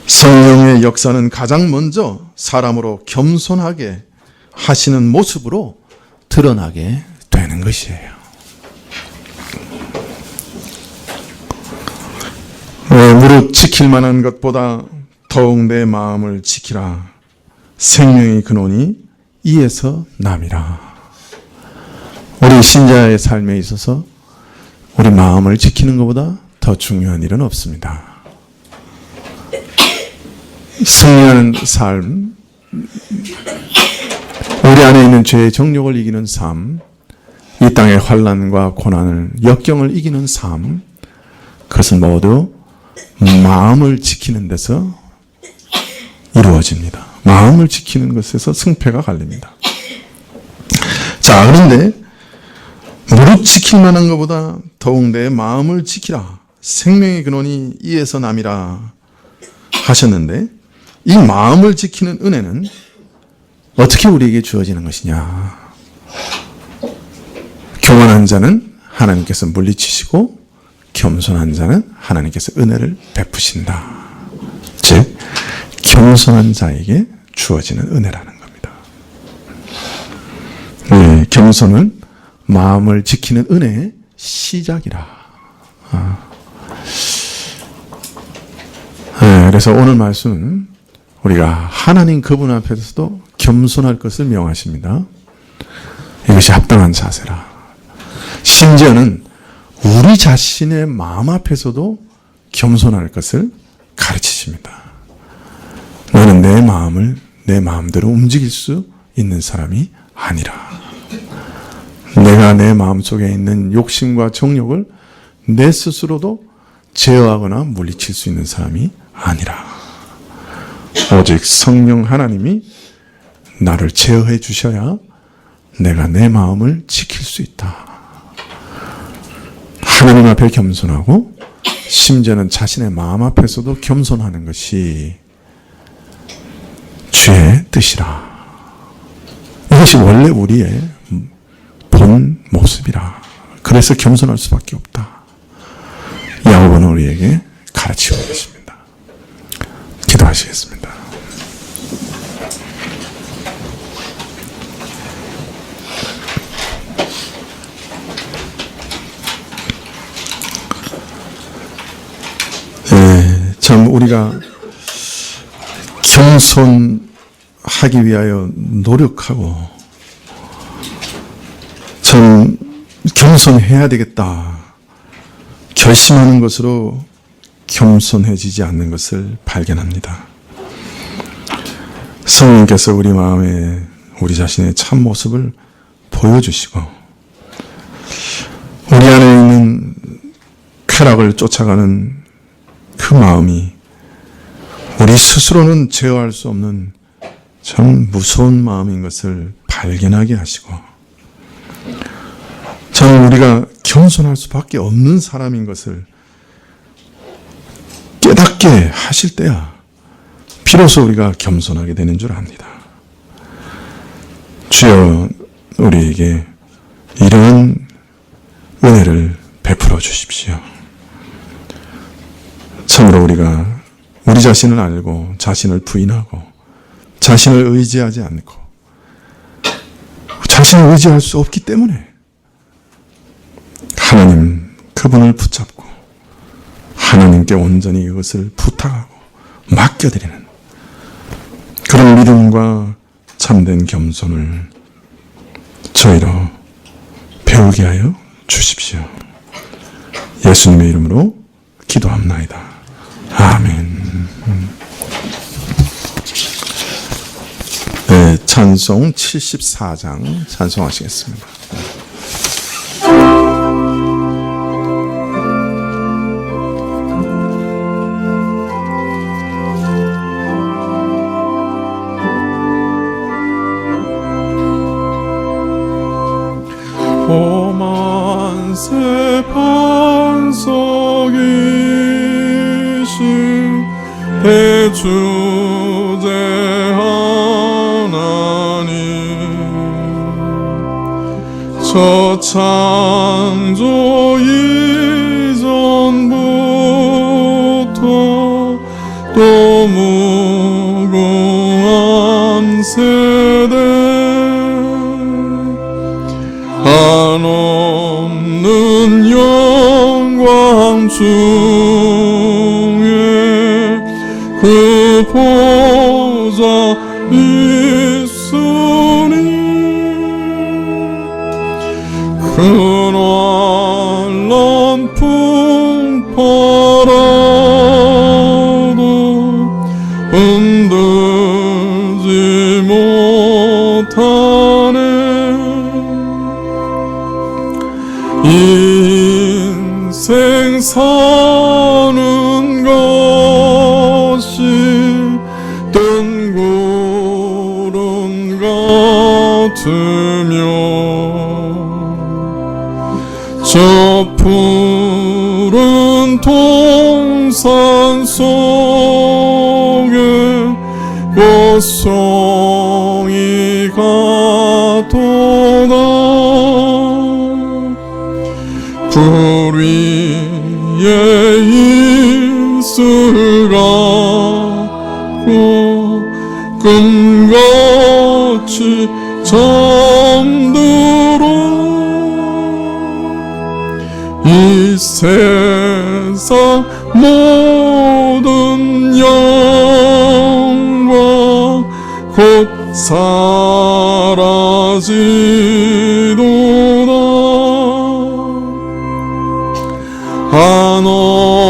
성령의 역사는 가장 먼저 사람으로 겸손하게 하시는 모습으로 드러나게 되는 것이에요. 무릇 지킬 만한 것보다 더욱 내 마음을 지키라. 생명의 근원이 이에서 남이라. 우리 신자의 삶에 있어서 우리 마음을 지키는 것보다 더 중요한 일은 없습니다. 승리하는 삶, 우리 안에 있는 죄의 정욕을 이기는 삶, 이 땅의 환난과 고난을, 역경을 이기는 삶, 그것은 모두 마음을 지키는 데서 이루어집니다. 마음을 지키는 것에서 승패가 갈립니다. 자, 그런데 무릇 지킬 만한 것보다 더욱 내 마음을 지키라. 생명의 근원이 이에서 남이라 하셨는데, 이 마음을 지키는 은혜는 어떻게 우리에게 주어지는 것이냐? 교만한 자는 하나님께서 물리치시고 겸손한 자는 하나님께서 은혜를 베푸신다. 즉, 겸손한 자에게 주어지는 은혜라는 겁니다. 네, 겸손은 마음을 지키는 은혜의 시작이라. 네, 그래서 오늘 말씀은 우리가 하나님 그분 앞에서도 겸손할 것을 명하십니다. 이것이 합당한 자세라. 심지어는 우리 자신의 마음 앞에서도 겸손할 것을 가르치십니다. 나는 내 마음을 내 마음대로 움직일 수 있는 사람이 아니라, 내가 내 마음속에 있는 욕심과 정욕을 내 스스로도 제어하거나 물리칠 수 있는 사람이 아니라, 오직 성령 하나님이 나를 제어해 주셔야 내가 내 마음을 지킬 수 있다. 하나님 앞에 겸손하고 심지어는 자신의 마음 앞에서도 겸손하는 것이 주의 뜻이라. 이것이 원래 우리의 본 모습이라. 그래서 겸손할 수밖에 없다. 야고보는 우리에게 가르치고 계십니다. 기도하시겠습니다. 참 우리가 겸손하기 위하여 노력하고 참 겸손해야 되겠다 결심하는 것으로 겸손해지지 않는 것을 발견합니다. 성령께서 우리 마음에 우리 자신의 참 모습을 보여주시고 우리 안에 있는 쾌락을 쫓아가는 그 마음이 우리 스스로는 제어할 수 없는 참 무서운 마음인 것을 발견하게 하시고 참 우리가 겸손할 수밖에 없는 사람인 것을 깨닫게 하실 때야 비로소 우리가 겸손하게 되는 줄 압니다. 주여 우리에게 이런 은혜를 베풀어 주십시오. 참으로 우리가 우리 자신을 알고 자신을 부인하고 자신을 의지하지 않고 자신을 의지할 수 없기 때문에 하나님 그분을 붙잡고 하나님께 온전히 이것을 부탁하고 맡겨드리는 그런 믿음과 참된 겸손을 저희로 배우게 하여 주십시오. 예수님의 이름으로 기도합나이다. 아멘. 네, 찬송 74장 찬송하시겠습니다. 오만세 반석이신 대주제 하나님 저 창조 이전부터 또 무궁한 세대 한없는 영광 중에 그 보좌 있으니 그날란 풍파라도 흔들지 못하네 같으며 저 푸른 동산 속에 꽃송이가 돋아 불 위에 이슬 같고 꿈같이 잠들어 이 세상 모든 영광 곧 사라지도다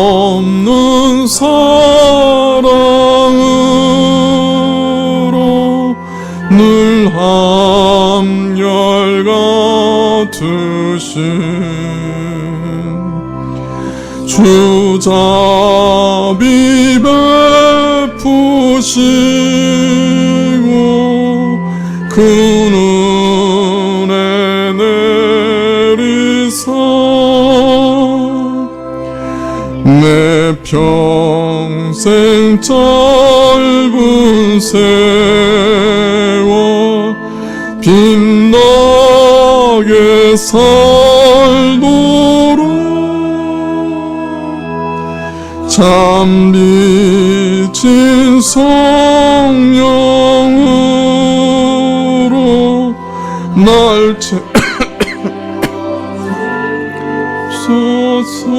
한없는 사랑으로 늘 한결같으신 주 자비 베푸시고 그 눈에 내리사 내 평생 짧은 세월 빛나게 살도록 잠비친 성령으로 날 채소서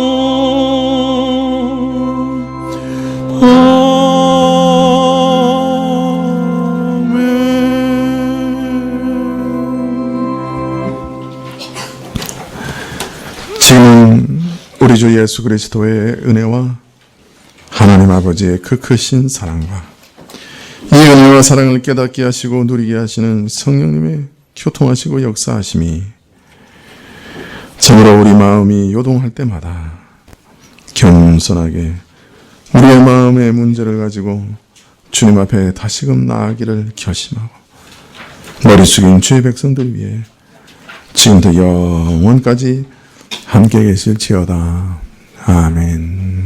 지금은 우리 주 예수 그리스도의 은혜와 하나님 아버지의 그 크신 사랑과 이 은혜와 사랑을 깨닫게 하시고 누리게 하시는 성령님의 교통하시고 역사하심이 참으로 우리 마음이 요동할 때마다 겸손하게 우리의 마음의 문제를 가지고 주님 앞에 다시금 나아가기를 결심하고 머리 숙인 주의 백성들 위해 지금부터 영원까지 함께 계실지어다. 아멘.